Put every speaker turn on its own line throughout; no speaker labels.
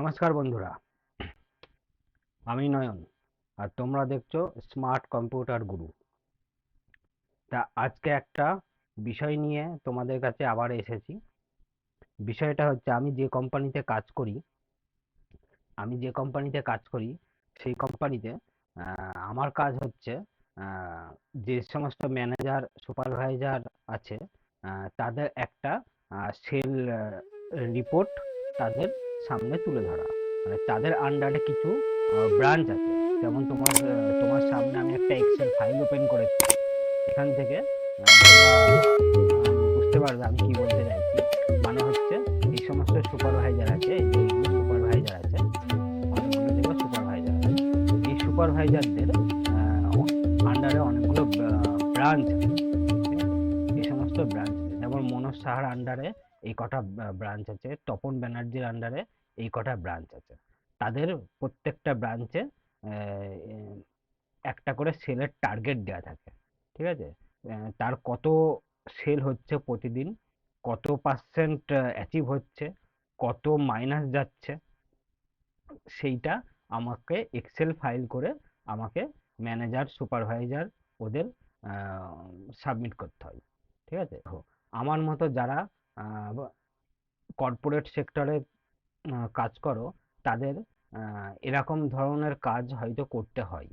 নমস্কার বন্ধুরা, আমি নয়ন আর তোমরা দেখছো স্মার্ট কম্পিউটার গুরু। তা আজকে একটা বিষয় নিয়ে তোমাদের কাছে আবার এসেছি। বিষয়টা হচ্ছে আমি যে কোম্পানিতে কাজ করি সেই কোম্পানিতে আমার কাজ হচ্ছে যে সমস্ত ম্যানেজার সুপারভাইজার আছে তাদের একটা সেল রিপোর্ট তাদের সামনে তুলে ধরা। মানে তাদের আন্ডারে কিছু ব্রাঞ্চ আছে। যেমন তোমার সামনে আমি একটা এক্সেল ফাইল ওপেন করেছি। এখান থেকে তোমরা বুঝতে পারবে আমি কি বলতে চাইছি। মানে হচ্ছে এই সমস্ত সুপারভাইজার আছে, এইগুলো সুপারভাইজার আছে, অনেকগুলো দেখবে সুপারভাইজার আছে। এই সুপারভাইজারদের আন্ডারে অনেকগুলো ব্রাঞ্চ আছে, ঠিক আছে? এই সমস্ত ব্রাঞ্চ আছে, যেমন মনোজ সাহার আন্ডারে এই কটা ব্রাঞ্চ আছে, তপন ব্যানার্জির আন্ডারে এই কটা ব্রাঞ্চ আছে। তাদের প্রত্যেকটা ব্রাঞ্চে একটা করে সেলের টার্গেট দেওয়া থাকে, ঠিক আছে? তার কত সেল হচ্ছে প্রতিদিন, কত পার্সেন্ট অ্যাচিভ হচ্ছে, কত মাইনাস যাচ্ছে, সেইটা আমাকে এক্সেল ফাইল করে আমাকে ম্যানেজার সুপারভাইজার ওদের সাবমিট করতে হয়, ঠিক আছে? আমার মতো যারা কর্পোরেট সেক্টরে কাজ করো তাদের এরকম ধরনের কাজ হয়তো করতে হয়।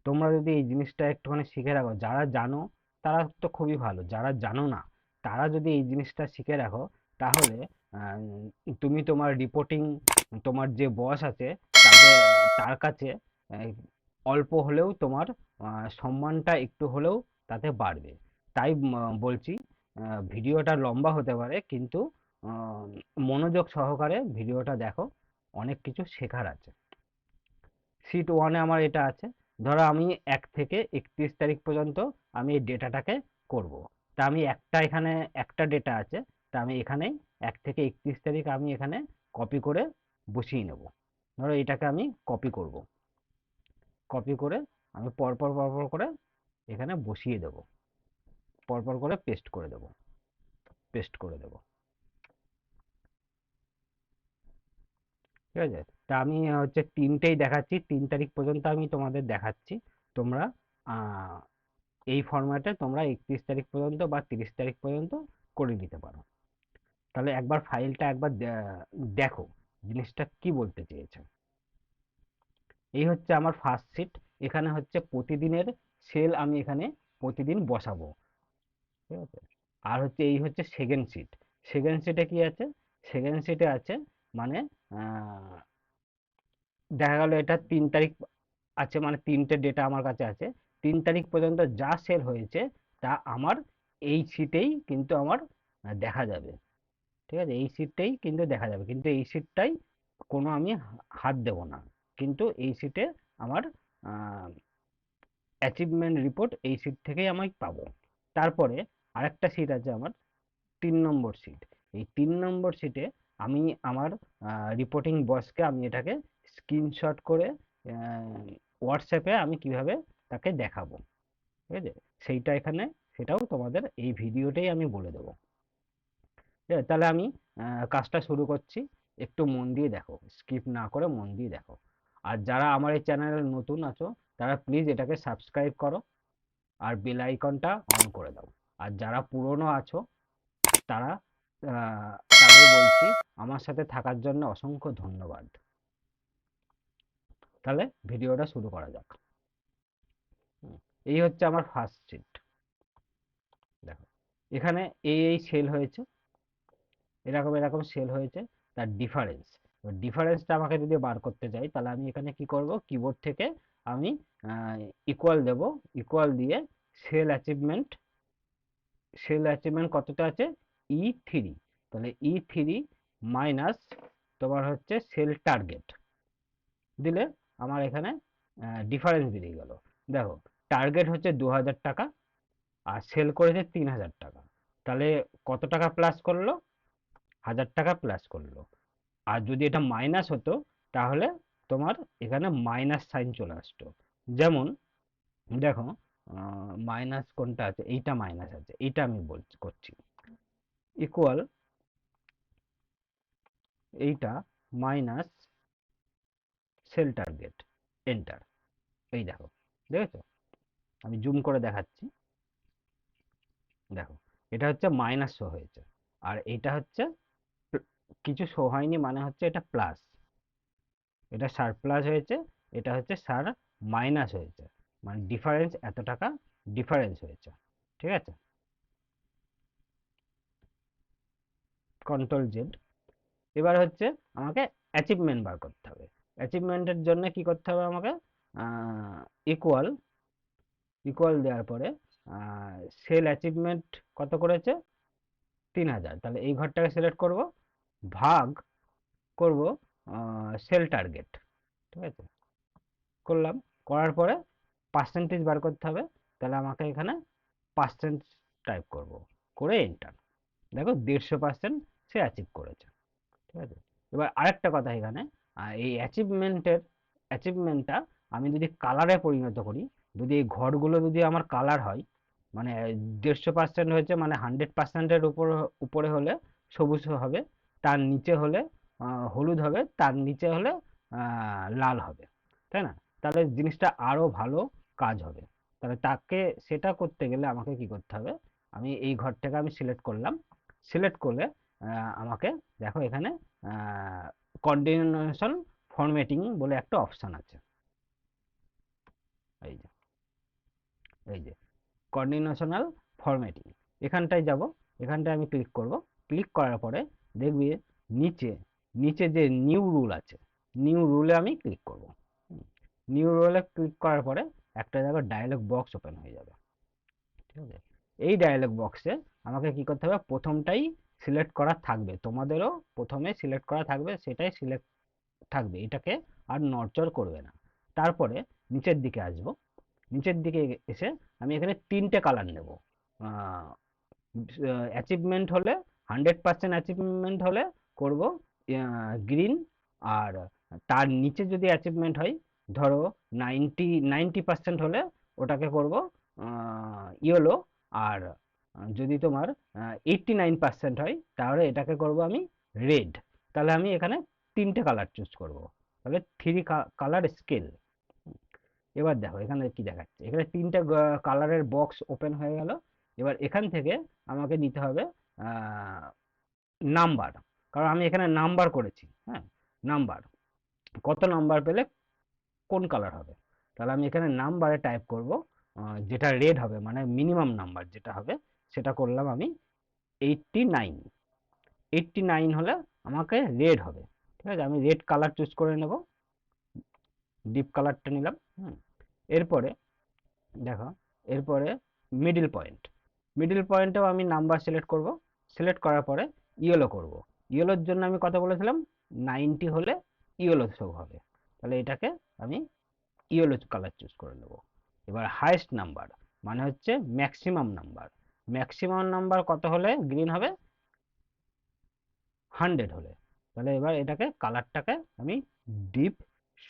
তোমরা যদি এই জিনিসটা একটুখানি শিখে রাখো, যারা জানো তারা তো খুবই ভালো, যারা জানো না তারা যদি এই জিনিসটা শিখে রাখো, তাহলে তুমি তোমার রিপোর্টিং, তোমার যে বস আছে তাদের তার কাছে আহ, অল্প হলেও তোমার সম্মানটা একটু হলেও তাতে বাড়বে। তাই বলছি, ভিডিওটা লম্বা হতে পারে, কিন্তু আহ, মনোযোগ সহকারে ভিডিওটা দেখো, অনেক কিছু শেখার আছে। শিট ওয়ানে আমার এটা আছে। ধরো আমি 1 থেকে 31 তারিখ পর্যন্ত আমি এই ডেটাটাকে করব। তা আমি এখানে একটা ডেটা আছে, তা আমি এখানেই 1 থেকে 31 তারিখ আমি এখানে কপি করে বসিয়ে নেব। ধরো এটাকে আমি কপি করব, কপি করে আমি পরপর পরপর করে এখানে বসিয়ে দেব, পরপর করে পেস্ট করে দেব, পেস্ট করে দেব, ঠিক আছে? তা আমি হচ্ছে তিনটেই দেখাচ্ছি, 3 তারিখ পর্যন্ত আমি তোমাদের দেখাচ্ছি। তোমরা আহ এই ফরম্যাটে তোমরা 31 তারিখ পর্যন্ত বা 30 তারিখ পর্যন্ত করে নিতে পারো। তাহলে একবার ফাইলটা একবার দেখো জিনিসটা কি বলতে চেয়েছে। এই হচ্ছে আমার ফার্স্ট শিট। এখানে হচ্ছে প্রতিদিনের সেল আমি এখানে প্রতিদিন বসাবো, ঠিক আছে? আর হচ্ছে এই হচ্ছে সেকেন্ড শিট। সেকেন্ড শিটে কি আছে? সেকেন্ড শিটে আছে মানে আহ, দেখা গেল এটা 3 তারিখ আছে, মানে তিনটে ডেটা আমার কাছে আছে। 3 তারিখ পর্যন্ত যা সেল হয়েছে তা আমার এই শীটেই কিন্তু আমার দেখা যাবে, ঠিক আছে? এই শীটটাই কিন্তু দেখা যাবে, কিন্তু এই শীটটাই কোনো আমি হাত দেব না। কিন্তু এই শীটে আমার অ্যাচিভমেন্ট রিপোর্ট এই শীট থেকেই আমি পাবো। তারপরে আরেকটা শীট আছে আমার, 3 নম্বর শীট। এই 3 নম্বর শীটে আমি আমার রিপোর্টিং বসকে আমি এটাকে স্ক্রিনশট করে হোয়াটসঅ্যাপে আমি কিভাবে তাকে দেখাবো, ঠিক আছে? সেইটা এখানে, সেটাও তোমাদের এই ভিডিওতেই আমি বলে দেবো, ঠিক আছে? তাহলে আমি কাজটা শুরু করছি। একটু মন দিয়ে দেখো, স্কিপ না করে মন দিয়ে দেখো। আর যারা আমার এই চ্যানেলে নতুন আছো তারা প্লিজ এটাকে সাবস্ক্রাইব করো আর বেল আইকনটা অন করে দাও। আর যারা পুরনো আছো তারা তাদের বলছি আমার সাথে থাকার জন্য অসংখ্য ধন্যবাদ। তাহলে ভিডিওটা শুরু করা যাক। এই হচ্ছে আমার ফার্স্ট শিট। দেখো এখানে এই সেল হয়েছে, এরকম এরকম সেল হয়েছে। তার ডিফারেন্স, ডিফারেন্সটা আমাকে যদি বার করতে চাই তাহলে আমি এখানে কি করব, কিবোর্ড থেকে আমি ইকুয়াল দেব। ইকুয়াল দিয়ে সেল অ্যাচিভমেন্ট, সেল অ্যাচিভমেন্ট কতটা আছে, E3। তাহলে E3 মাইনাস তোমার হচ্ছে সেল টার্গেট দিলে আমার এখানে ডিফারেন্স বেরিয়ে গেল। দেখো টার্গেট হচ্ছে 2000 টাকা আর সেল করেছে 3000 টাকা। তাহলে কত টাকা প্লাস করলো, 1000 টাকা প্লাস করলো। আর যদি এটা মাইনাস হতো তাহলে তোমার এখানে মাইনাস সাইন চলে আসতো। যেমন দেখো মাইনাস কোনটা আছে, এইটা মাইনাস আছে, এইটা আমি করছি। ইকুয়াল এইটা মাইনাস সেল টার্গেট, এন্টার। এই দেখো, দেখেছো? আমি জুম করে দেখাচ্ছি, দেখো এটা হচ্ছে মাইনাস শো হয়েছে, আর এটা হচ্ছে কিছু শো হয়নি, মানে হচ্ছে এটা প্লাস, এটা সারপ্লাস হয়েছে, এটা হচ্ছে সার মাইনাস হয়েছে, মানে ডিফারেন্স এত টাকা ডিফারেন্স হয়েছে। ঠিক আছে, কন্ট্রোল জেড। এবার হচ্ছে আমাকে অ্যাচিভমেন্ট বার করতে হবে। অ্যাচিভমেন্টের জন্য কি করতে হবে আমাকে, ইকুয়াল, ইকুয়াল দেওয়ার পরে সেল অ্যাচিভমেন্ট কত করেছে, 3000, তাহলে এই ঘরটাকে সিলেক্ট করব, ভাগ করব সেল টার্গেট। ঠিক আছে, করলাম, করার পরে পার্সেন্টেজ বার করতে হবে, তাহলে আমাকে এখানে পার্সেন্ট টাইপ করব, করে এন্টার। দেখো 150% সে অ্যাচিভ করেছে। ঠিক আছে, এবার আরেকটা কথা এখানে, এই অ্যাচিভমেন্টটা আমি যদি কালারে পরিণত করি, যদি এই ঘরগুলো যদি আমার কালার হয়, মানে 150% হয়েছে মানে 100%-এর উপরে হলে সবুজ হবে, তার নিচে হলে হলুদ হবে, তার নিচে হলে লাল হবে, তাই না? তাহলে জিনিসটা আরো ভালো কাজ হবে। তাহলে তাকে সেটা করতে গেলে আমাকে কি করতে হবে, আমি এই ঘরটাকে আমি সিলেক্ট করলাম, সিলেক্ট করলে আমাকে দেখো এখানে কন্টিনিউশন ফরম্যাটিং বলে একটা অপশন আছে, এই যে, এই যে কন্ডিশনাল ফরম্যাটিং, এখানটায় যাব, এখানটায় আমি ক্লিক করব, ক্লিক করার পরে দেখবি নিচে, নিচে যে নিউ রুল আছে, নিউ রুলে আমি ক্লিক করব। নিউ রুলে ক্লিক করার পরে একটা জায়গায় ডায়লগ বক্স ওপেন হয়ে যাবে। ঠিক আছে, এই ডায়লগ বক্সে আমাকে কি করতে হবে, প্রথমটাই সিলেক্ট করা থাকবে, তোমাদেরও প্রথমে সিলেক্ট করা থাকবে, সেটাই সিলেক্ট থাকবে, এটাকে আর নড়চড় করবে না। তারপরে নিচের দিকে আসবো, নিচের দিকে এসে আমি এখানে তিনটে কালার নেব। অ্যাচিভমেন্ট হলে 100% অ্যাচিভমেন্ট হলে করব গ্রিন, আর তার নিচে যদি অ্যাচিভমেন্ট হয়, ধরো 90% হলে ওটাকে করব ইয়েলো, আর যদি তোমার 89% হয় তাহলে এটাকে করব আমি রেড। তাহলে আমি এখানে তিনটে কালার চুজ করব, তাহলে থ্রি কালার স্কেল। এবার দেখো এখানে কি দেখাচ্ছে, এখানে তিনটে কালারের বক্স ওপেন হয়ে গেল। এবার এখান থেকে আমাকে নিতে হবে নাম্বার, কারণ আমি এখানে নাম্বার করেছি, হ্যাঁ, নাম্বার, কত নাম্বার পেলে কোন কালার হবে। তাহলে আমি এখানে নাম্বারে টাইপ করব, যেটা রেড হবে, মানে মিনিমাম নাম্বার যেটা হবে সেটা করলাম আমি 89। 89 হলে আমাকে রেড হবে। ঠিক আছে, আমি রেড কালার চুজ করে নেব, ডিপ কালারটা নিলাম। এরপরে দেখো, এরপরে মিডল পয়েন্ট, মিডল পয়েন্টেও আমি নাম্বার সিলেক্ট করব, সিলেক্ট করার পরে ইয়েলো করব। ইয়েলোর জন্য আমি কত বলেছিলাম, 90 হলে ইয়েলো শো হবে, তাহলে এটাকে আমি ইয়েলো কালার চুজ করে নেব। এবার হাইয়েস্ট নাম্বার মানে হচ্ছে ম্যাক্সিমাম নাম্বার, ম্যাক্সিমাম নাম্বার কত হলে গ্রিন হবে, 100 হলে। তাহলে এবার এটাকে কালারটাকে আমি ডিপ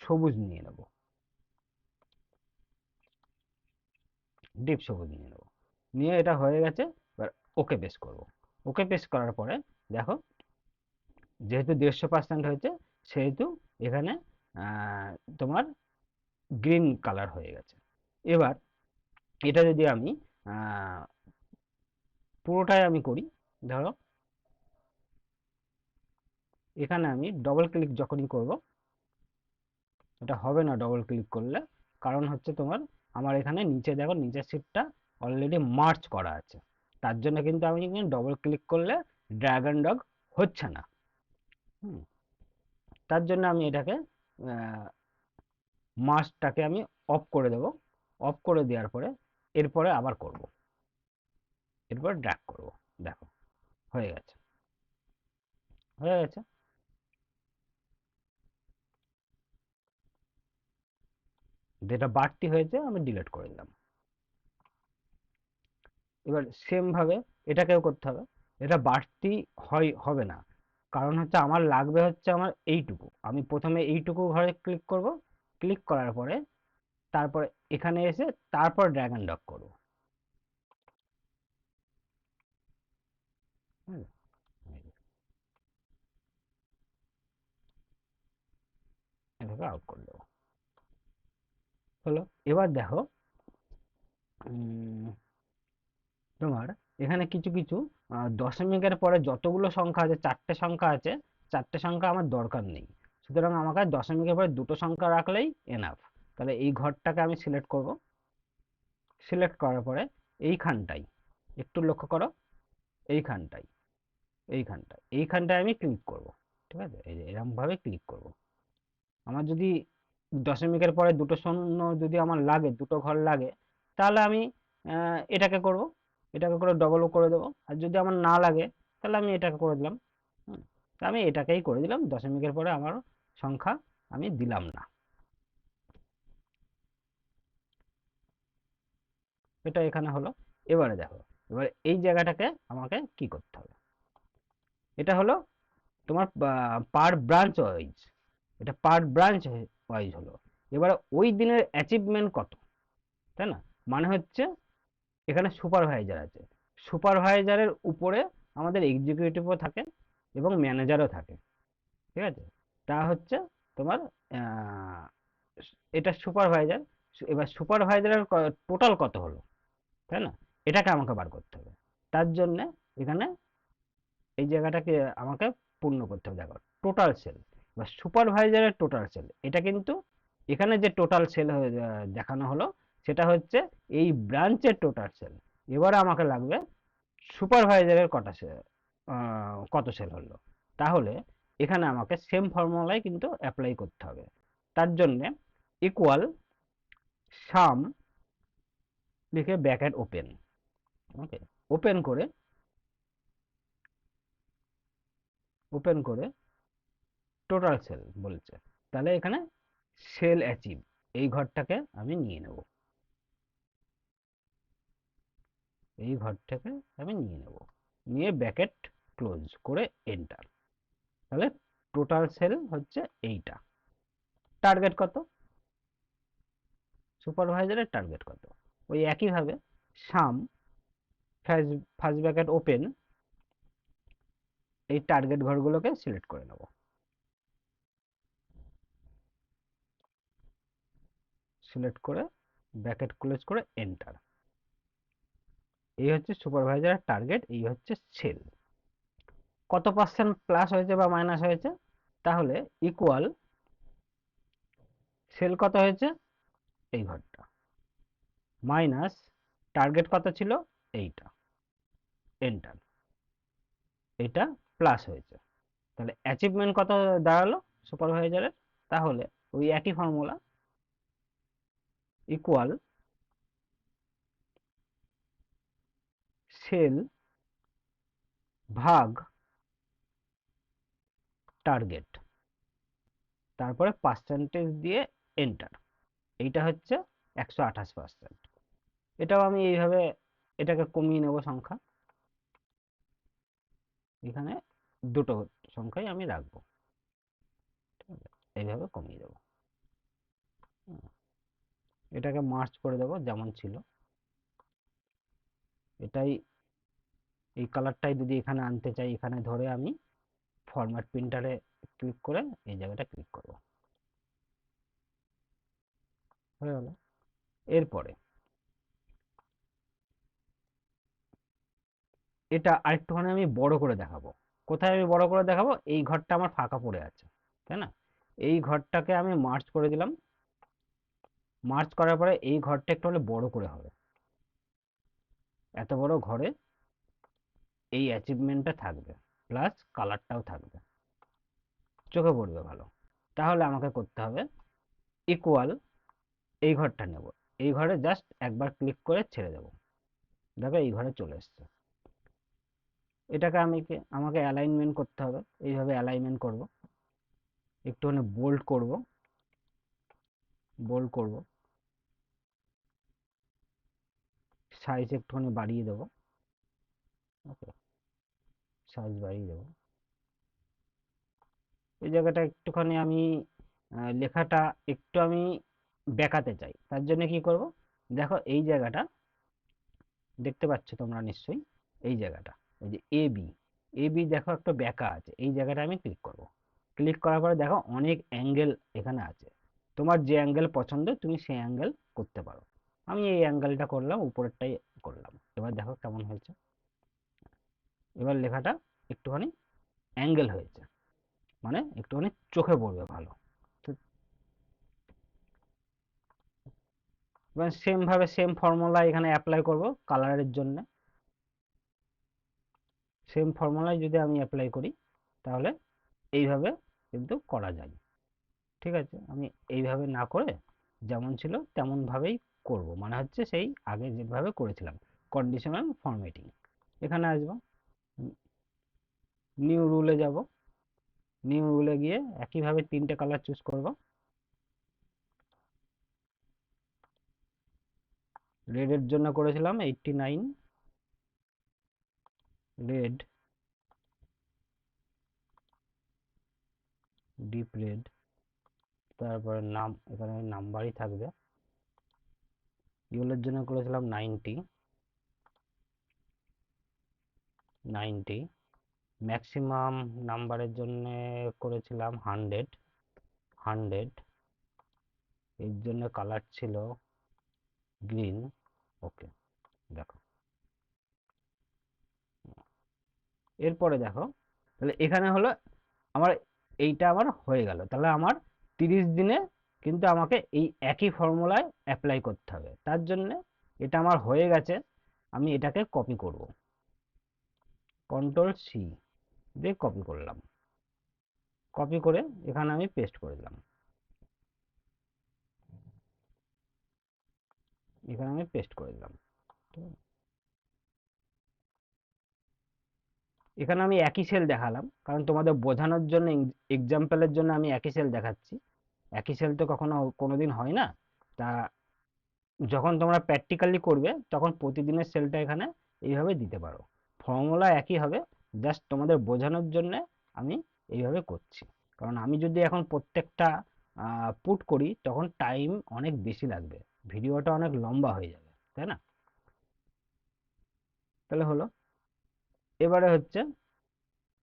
সবুজ নিয়ে নেব, ডিপ সবুজ নিয়ে নেব, নিয়ে এটা হয়ে গেছে। এবার ওকে পেস্ট করব, ওকে পেস্ট করার পরে দেখো যেহেতু 150% হয়েছে, সেহেতু এখানে তোমার গ্রিন কালার হয়ে গেছে। এবার এটা যদি আমি পুরোটাই আমি করি, ধরো এখানে আমি ডবল ক্লিক যখনই করব, এটা হবে না ডবল ক্লিক করলে, কারণ হচ্ছে তোমার আমার এখানে নিচে দেখো নিচের শিটটা অলরেডি মার্চ করা আছে, তার জন্য কিন্তু আমি ডবল ক্লিক করলে ড্র্যাগ অ্যান্ড ড্রপ হচ্ছে না। তার জন্য আমি এটাকে মার্চটাকে আমি অফ করে দেব, অফ করে দেওয়ার পরে এরপরে আবার করব, এরপর ড্র্যাগ করব, দেখো হয়ে গেছে, হয়ে গেছে। যেটা বাড়তি হয়েছে আমি ডিলিট করে দিলাম। এবার সেম ভাবে এটাকেও করতে হবে, এটা বাড়তি হবে না, কারণ হচ্ছে আমার লাগবে হচ্ছে আমার এইটুকু, আমি প্রথমে এইটুকু ঘরে ক্লিক করব, ক্লিক করার পরে তারপরে এখানে এসে তারপর ড্র্যাগ অ্যান্ড ড্রপ করব। হুম, থেকে আউট করে দেবো। হলো। এবার দেখো তোমার এখানে কিছু কিছু দশমিকের পরে যতগুলো সংখ্যা আছে, 4টে সংখ্যা আছে, 4টে সংখ্যা আমার দরকার নেই। সুতরাং আমাকে দশমিকের পরে দুটো সংখ্যা রাখলেই এনাফ। তাহলে এই ঘরটাকে আমি সিলেক্ট করব। সিলেক্ট করার পরে এইখানটায় একটু লক্ষ্য করো, এইখানটায় এইখানটায় আমি ক্লিক করব। ঠিক আছে, এই যে এরকম ভাবে ক্লিক করব। আমার যদি দশমিকের পরে দুটো শূন্য যদি আমার লাগে, দুটো ঘর লাগে, তাহলে আমি এটাকে করব, এটাকে করে ডবল করে দেবো। আর যদি আমার না লাগে তাহলে আমি এটাকে করে দিলাম। তা আমি এটাকেই করে দিলাম, দশমিকের পরে আমার সংখ্যা আমি দিলাম না। এটা এখানে হলো। এবারে দেখো, এবারে এই জায়গাটাকে আমাকে কি করতে হবে, এটা হলো তোমার পার ব্রাঞ্চ ওয়াইজ, এটা পার ব্রাঞ্চ ওয়াইজ হলো। এবারে ওই দিনের অ্যাচিভমেন্ট কত, তাই না? মানে হচ্ছে এখানে সুপারভাইজার আছে, সুপারভাইজারের উপরে আমাদের এক্সিকিউটিভও থাকে এবং ম্যানেজারও থাকে। ঠিক আছে, তা হচ্ছে তোমার আহ, এটা সুপারভাইজার। এবার সুপারভাইজারের টোটাল কত হলো, তাই না? এটাকে আমাকে বার করতে হবে। তার জন্য এখানে এই জায়গাটাকে আমাকে পূর্ণ করতে হবে। দেখো টোটাল সেল বা সুপারভাইজারের টোটাল সেল, এটা কিন্তু এখানে যে টোটাল সেল দেখানো হলো সেটা হচ্ছে এই ব্রাঞ্চের টোটাল সেল। এবারে আমাকে লাগবে সুপারভাইজারের কটা সেল, কত সেল হলো। তাহলে এখানে আমাকে সেম ফর্মুলাই কিন্তু অ্যাপ্লাই করতে হবে। তার জন্য ইকুয়াল সাম লিখে ব্র্যাকেট ওপেন। ওকে, ওপেন করে ওপেন করে টোটাল সেল বলছে, তাহলে এখানে সেল অ্যাচিভ এই ঘরটাকে আমি নিয়ে নেব, এই ঘরটাকে আমি নিয়ে নেব, নিয়ে ব্র্যাকেট ক্লোজ করে এন্টার। তাহলে টোটাল সেল হচ্ছে এইটা। টার্গেট কত, সুপারভাইজারের টার্গেট কত, ওই একইভাবে সাম ফার্স্ট ব্র্যাকেট ওপেন এই টার্গেট ঘরগুলোকে সিলেক্ট করে নেব, সিলেক্ট করে ব্র্যাকেট ক্লোজ করে এন্টার। এই হচ্ছে সুপারভাইজারের টার্গেট, এই হচ্ছে সেল। কত পার্সেন্ট প্লাস হয়েছে বা মাইনাস হয়েছে, তাহলে ইকুয়াল সেল কত হয়েছে এই ঘরটা, মাইনাস টার্গেট কত ছিল এইটা, এন্টার। এটা প্লাস হয়েছে, তাহলে অ্যাচিভমেন্ট কত দাঁড়ালো সুপারভাইজারের, তাহলে ওই একই ফর্মুলা ইকুয়াল সেল ভাগ টার্গেট, তারপরে পার্সেন্টেজ দিয়ে এন্টার। এইটা হচ্ছে 128%। এটাও আমি এইভাবে এটাকে কমিয়ে নেব সংখ্যা, এখানে দুটো সংখ্যাই আমি রাখবো। ঠিক আছে, এইভাবে কমিয়ে দেবো। এটাকে মার্চ করে দেবো যেমন ছিল, এটাই এই কালারটাই যদি এখানে আনতে চাই, এখানে ধরে আমি ফরম্যাট প্রিন্টারে ক্লিক করে এই জায়গাটা ক্লিক করব, হয়ে গেল। এরপরে এটা আরেকটুখানি আমি বড় করে দেখাবো। কোথায় আমি বড় করে দেখাবো, এই ঘরটা আমার ফাঁকা পড়ে আছে, তাই না? এই ঘরটাকে আমি মার্চ করে দিলাম, মার্চ করার পরে এই ঘরটা একটু হলে বড় করে হবে। এত বড় ঘরে এই অ্যাচিভমেন্টটা থাকবে, প্লাস কালারটাও থাকবে, চোখে পড়বে ভালো। তাহলে আমাকে করতে হবে ইকুয়াল এই ঘরটা নেব, এই ঘরে জাস্ট একবার ক্লিক করে ছেড়ে দেবো, দেখো এই ঘরে চলে এসছে। এটাকে আমাকে অ্যালাইনমেন্ট করতে হবে, এইভাবে অ্যালাইনমেন্ট করব, একটুখানি বোল্ড করব, বোল্ড করব, সাইজ একটুখানি বাড়িয়ে দেবো। ওকে, সাইজ বাড়িয়ে দেবো। এই জায়গাটা একটুখানি আমি লেখাটা একটু আমি বেঁকাতে চাই, তার জন্য কি করব, দেখো এই জায়গাটা দেখতে পাচ্ছ তোমরা নিশ্চয়ই, এই জায়গাটা এই যে এ বি, এ বি দেখো একটা বেঁকা আছে, এই জায়গাটা আমি ক্লিক করব। ক্লিক করার পরে দেখো অনেক অ্যাঙ্গেল এখানে আছে, তোমার যে অ্যাঙ্গেল পছন্দ তুমি সেই অ্যাঙ্গেল করতে পারো। আমি এই অ্যাঙ্গেলটা করলাম, উপরেরটাই করলাম। এবার দেখো কেমন হয়েছে, এবার লেখাটা একটুখানি অ্যাঙ্গেল হয়েছে, মানে একটুখানি চোখে পড়বে ভালো। তো এবার সেম ভাবে সেম ফর্মুলা এখানে অ্যাপ্লাই করব কালারের জন্য। সেম ফর্মুলায় যদি আমি অ্যাপ্লাই করি তাহলে এইভাবে কিন্তু করা যায়। ঠিক আছে, আমি এইভাবে না করে যেমন ছিল তেমন ভাবেই করব, মানে হচ্ছে সেই আগে যেভাবে করেছিলাম কন্ডিশনাল ফরম্যাটিং। এখানে আসবো, নিউ রুলে যাব, নিউ রুলে গিয়ে একইভাবে তিনটে কালার চুজ করব। রেডের জন্য করেছিলাম 89, রেড, ডিপ রেড, তারপরে নাম এখানে নাম্বারই থাকবে। ইয়েলোর জন্য করেছিলাম 90, ম্যাক্সিমাম নাম্বারের জন্য করেছিলাম 100, এর জন্য কালার ছিল গ্রিন। ওকে, দেখো এরপরে দেখো, তাহলে এখানে হলো আমার এইটা আমার হয়ে গেল। তাহলে আমার 30 দিনে কিন্তু আমাকে এই একই ফর্মুলায় অ্যাপ্লাই করতে হবে। তার জন্য এটা আমার হয়ে গেছে, আমি এটাকে কপি করব, কন্ট্রোল সি দিয়ে কপি করলাম। কপি করে এখানে আমি পেস্ট করে দিলাম, এখানে আমি পেস্ট করে দিলাম। এখানে আমি একই সেল দেখালাম, কারণ তোমাদের বোঝানোর জন্য, এক্সাম্পলের জন্য আমি একই সেল দেখাচ্ছি। একই সেল তো কখনো কোনোদিন হয় না। তা যখন তোমরা প্র্যাকটিক্যালি করবে তখন প্রতিদিনের সেলটা এখানে এইভাবে দিতে পারো। ফর্মুলা একই হবে, জাস্ট তোমাদের বোঝানোর জন্য আমি এইভাবে করছি। কারণ আমি যদি এখন প্রত্যেকটা পুট করি তখন টাইম অনেক বেশি লাগবে, ভিডিওটা অনেক লম্বা হয়ে যাবে, তাই না? তাহলে হলো, এবারে হচ্ছে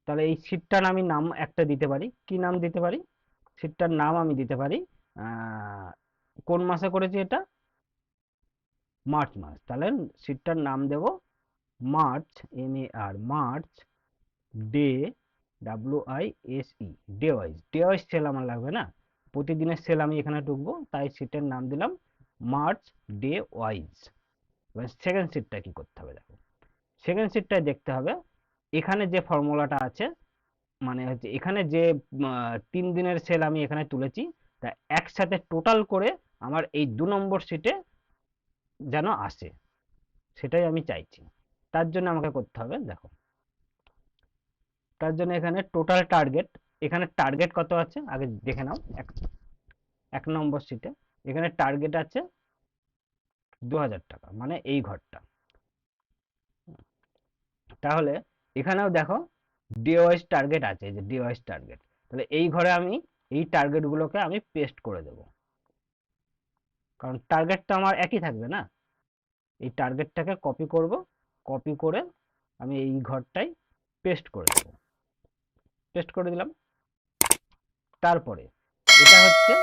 তাহলে এই শীটটার আমি নাম একটা দিতে পারি। কি নাম দিতে পারি? শীটটার নাম আমি দিতে পারি কোন মাসে করেছি এটা, মার্চ মাস। তাহলে শীটটার নাম দেব March, MAR, March day, WISE, day wise. Day wise cell আমার লাগবে না, প্রতিদিনের সেল আমি এখানে ঢুকবো, তাই শীটের নাম দিলাম মার্চ ডে ওয়াইজ। এবার সেকেন্ড শীটটা কি করতে হবে দেখো, সেকেন্ড শীটটায় দেখতে হবে এখানে যে ফর্মুলাটা আছে, মানে হচ্ছে এখানে যে 3 দিনের সেল আমি এখানে তুলেছি, তা একসাথে টোটাল করে আমার এই 2 নম্বর শীটে যেন আসে, সেটাই আমি চাইছি। তার জন্য আমাকে করতে হবে দেখো, তার জন্য এখানে টোটাল টার্গেট, এখানে টার্গেট কত আছে আগে দেখে নাও। 1 নম্বর শীটে এখানে টার্গেট আছে 2000 টাকা, মানে এই ঘরটা। তাহলে এখানেও দেখো ডে ওয়াইজ টার্গেট আছে, যে ডে ওয়াইজ টার্গেট। তাহলে এই ঘরে আমি এই টার্গেটগুলোকে আমি পেস্ট করে দেব, কারণ টার্গেট তো আমার একই থাকবে না। এই টার্গেটটাকে কপি করব, কপি করে আমি এই ঘরটাই পেস্ট করে দেব, পেস্ট করে দিলাম। তারপরে এটা হচ্ছে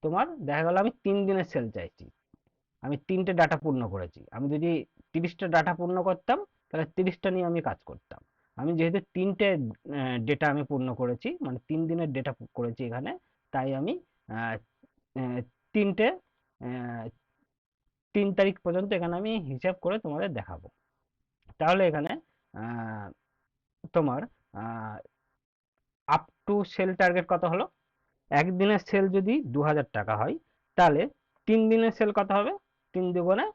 তোমার দেখা গেল আমি 3 দিনের সেল চাইছি, আমি 3টে ডাটা পূর্ণ করেছি। আমি যদি 30টা ডাটা পূর্ণ করতাম তাহলে 30টা নিয়ে আমি কাজ করতাম। আমি যেহেতু 3টে ডেটা আমি পূর্ণ করেছি, মানে 3 দিনের ডেটা করেছি এখানে, তাই আমি আহ, আহ, 3টে 3 তারিখ পর্যন্ত এখানে আমি হিসাব করে তোমাদের দেখাবো। তাহলে এখানে আহ, তোমার আপ টু সেল টার্গেট কত হলো, একদিনের সেল যদি 2000 টাকা হয় তাহলে 3 দিনের সেল কত হবে, 3 দুগুণে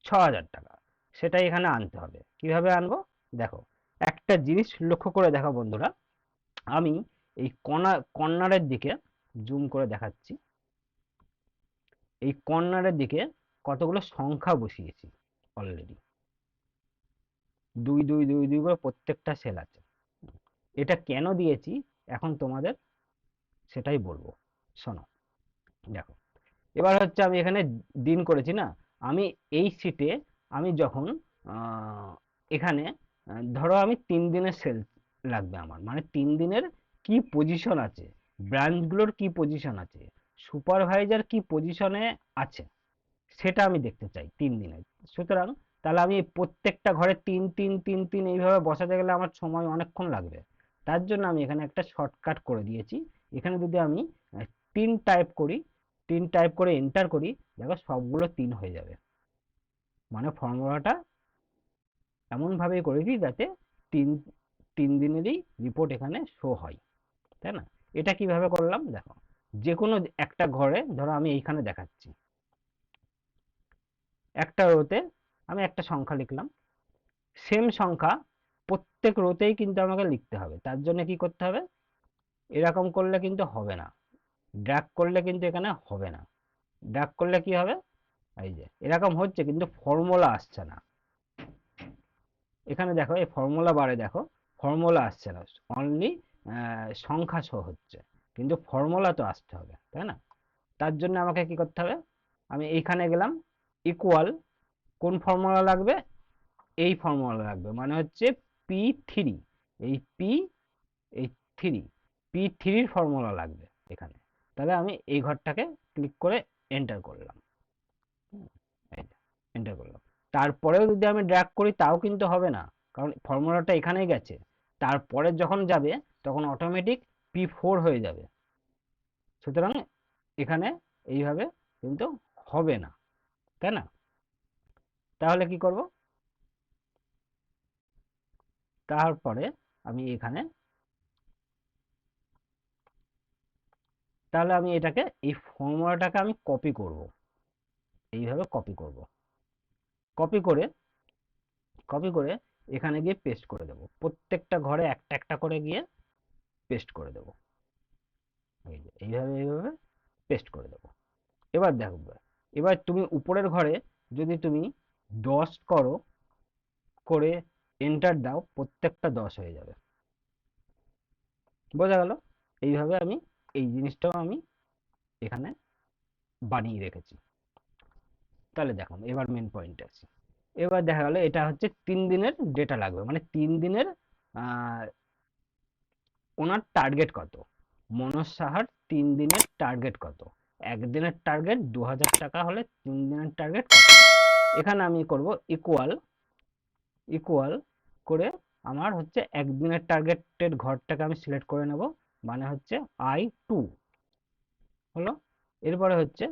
6000 টাকা, সেটাই এখানে আনতে হবে। কিভাবে আনবো দেখো, একটা জিনিস লক্ষ্য করে দেখো বন্ধুরা, আমি এই কর্নারের দিকে জুম করে দেখাচ্ছি, এই কর্নারের দিকে কতগুলো সংখ্যা বসিয়েছি অলরেডি, 2 2 2 2 করে প্রত্যেকটা সেল আছে। এটা কেন দিয়েছি এখন তোমাদের সেটাই বলবো, শোনো। দেখো, এবার হচ্ছে আমি এখানে দিন করেছি না, আমি এই শীটে আমি যখন এখানে ধরো আমি 3 দিনের সেল লাগবে আমার, মানে 3 দিনের কি পজিশন আছে ব্রাঞ্চগুলোর কি পজিশন আছে, সুপারভাইজার কি পজিশনে আছে, সেটা আমি দেখতে চাই 3 দিনে। সুতরাং তাহলে আমি প্রত্যেকটা ঘরে 3 3 3 3 এইভাবে বসাতে গেলে আমার সময় অনেকক্ষণ লাগবে। তার জন্য আমি এখানে একটা শর্টকাট করে দিয়েছি। এখানে যদি আমি 3 টাইপ করি, 3 টাইপ করে এন্টার করি, দেখো সবগুলো 3 হয়ে যাবে। মানে ফর্মুলাটা এমনভাবেই করেছি যাতে তিন 3 দিনেরই রিপোর্ট এখানে শো হয়, তাই না? এটা কিভাবে করলাম দেখো, যে কোনো একটা ঘরে ধরো আমি এইখানে দেখাচ্ছি, একটা রোতে আমি একটা সংখ্যা লিখলাম, সেম সংখ্যা প্রত্যেক রোতেই কিন্তু আমাকে লিখতে হবে। তার জন্য কি করতে হবে, এরকম করলে কিন্তু হবে না, ড্র্যাগ করলে কিন্তু এখানে হবে না। ড্র্যাগ করলে কি হবে, এই যে এরকম হচ্ছে কিন্তু ফর্মুলা আসছে না। এখানে দেখো এই ফর্মুলা বারে দেখো ফর্মুলা আসছে না, অনলি সংখ্যা শো হচ্ছে, কিন্তু ফর্মুলা তো আসতে হবে, তাই না? তার জন্য আমাকে কি করতে হবে, আমি এইখানে গেলাম, ইকুয়াল, কোন ফর্মুলা লাগবে, এই ফর্মুলা লাগবে, মানে হচ্ছে P3, এই এই থ্রি, P3-র ফর্মুলা লাগবে এখানে। তাহলে আমি এই ঘরটাকে ক্লিক করে এন্টার করলাম, এন্টার করলাম। তারপরেও যদি আমি ড্র্যাগ করি তাও কিন্তু হবে না, কারণ ফর্মুলাটা এখানেই গেছে। তারপরে যখন যাবে তখন অটোমেটিক P4 হয়ে যাবে। সুতরাং এখানে এইভাবে কিন্তু হবে না, তাই না? তাহলে কি করব, তারপরে আমি এখানে, তাহলে আমি এটাকে এই ফর্মুলাটাকে আমি কপি করব, এইভাবে কপি করব, কপি করে এখানে গিয়ে পেস্ট করে দেব, প্রত্যেকটা ঘরে একটা একটা করে গিয়ে পেস্ট করে দেব, এই যে এইভাবে পেস্ট করে দেব। এবার দেখো, এবার তুমি উপরের ঘরে যদি তুমি 10 করো, করে এন্টার দাও, প্রত্যেকটা 10 হয়ে যাবে। বোঝা গেল? এইভাবে আমি এই জিনিসটাও আমি এখানে বানিয়ে রেখেছি। তাহলে দেখো এবার মেন পয়েন্টে আসি। এবার দেখা গেল এটা হচ্ছে 3 দিনের ডেটা লাগবে, মানে 3 দিনের ওনার টার্গেট কত, মনোজ সাহার 3 দিনের টার্গেট কত, একদিনের টার্গেট 2000 টাকা হলে 3 দিনের টার্গেট কত। এখানে আমি করব ইকুয়াল, ইকুয়াল করে আমার হচ্ছে একদিনের টার্গেটের ঘরটাকে আমি সিলেক্ট করে নেব, মানে হচ্ছে I2 হলো। এরপরে হচ্ছে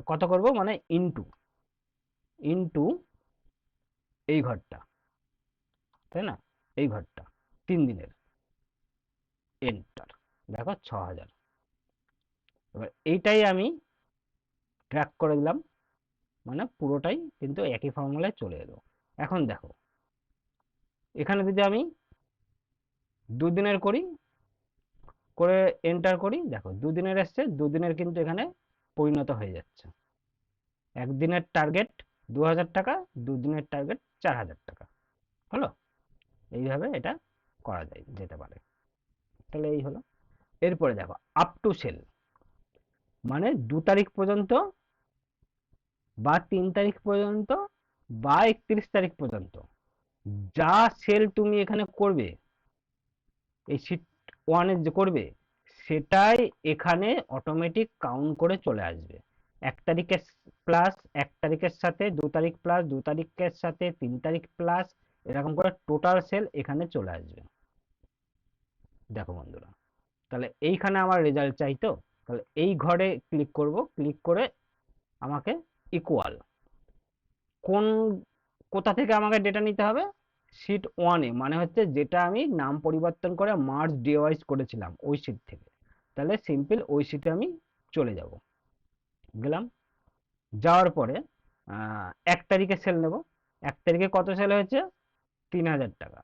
কত করব, মানে ইনটু, ইনটু এই ঘরটা, তাই না, এই ঘরটা 3 দিনের, এন্টার, দেখো 6000। এবার এইটাই আমি ট্র্যাক করে দিলাম, মানে পুরোটাই কিন্তু একই ফর্মুলায় চলে এলো। এখন দেখো এখানে যদি আমি 2 দিনের করি, করে এন্টার করি, দেখো 2 দিনের এসছে, 2 দিনের কিন্তু এখানে পরিণত হয়ে যাচ্ছে। একদিনের টার্গেট 2000 টাকা, 2 দিনের টার্গেট 4000 টাকা হলো। এইভাবে এটা করা যায়, যেতে পারে। তাহলে এই হলো। এরপরে দেখো আপ টু সেল, মানে 2 তারিখ পর্যন্ত বা 3 তারিখ পর্যন্ত বা 31 তারিখ পর্যন্ত যা সেল তুমি এখানে করবে, এই শিট ওয়ানে যে করবে, সেটাই এখানে অটোমেটিক কাউন্ট করে চলে আসবে। 1 তারিখের প্লাস 1 তারিখের সাথে 2 তারিখ প্লাস 2 তারিখের সাথে 3 তারিখ প্লাস, এরকম করে টোটাল সেল এখানে চলে আসবে। দেখো বন্ধুরা, তাহলে এইখানে আমার রেজাল্ট চাই তো, তাহলে এই ঘরে ক্লিক করব, ক্লিক করে আমাকে ইকুয়াল, কোন কোথা থেকে আমাকে ডেটা নিতে হবে, শিট ওয়ানে, মানে হচ্ছে যেটা আমি নাম পরিবর্তন করে মার্জ ডিওয়াইস করেছিলাম ওই শিট থেকে। তাহলে সিম্পল ওই শিটে আমি চলে যাব, গেলাম, যাওয়ার পরে 1 তারিখে সেল নেব, 1 তারিখে কত সেল হয়েছে, 3000 টাকা,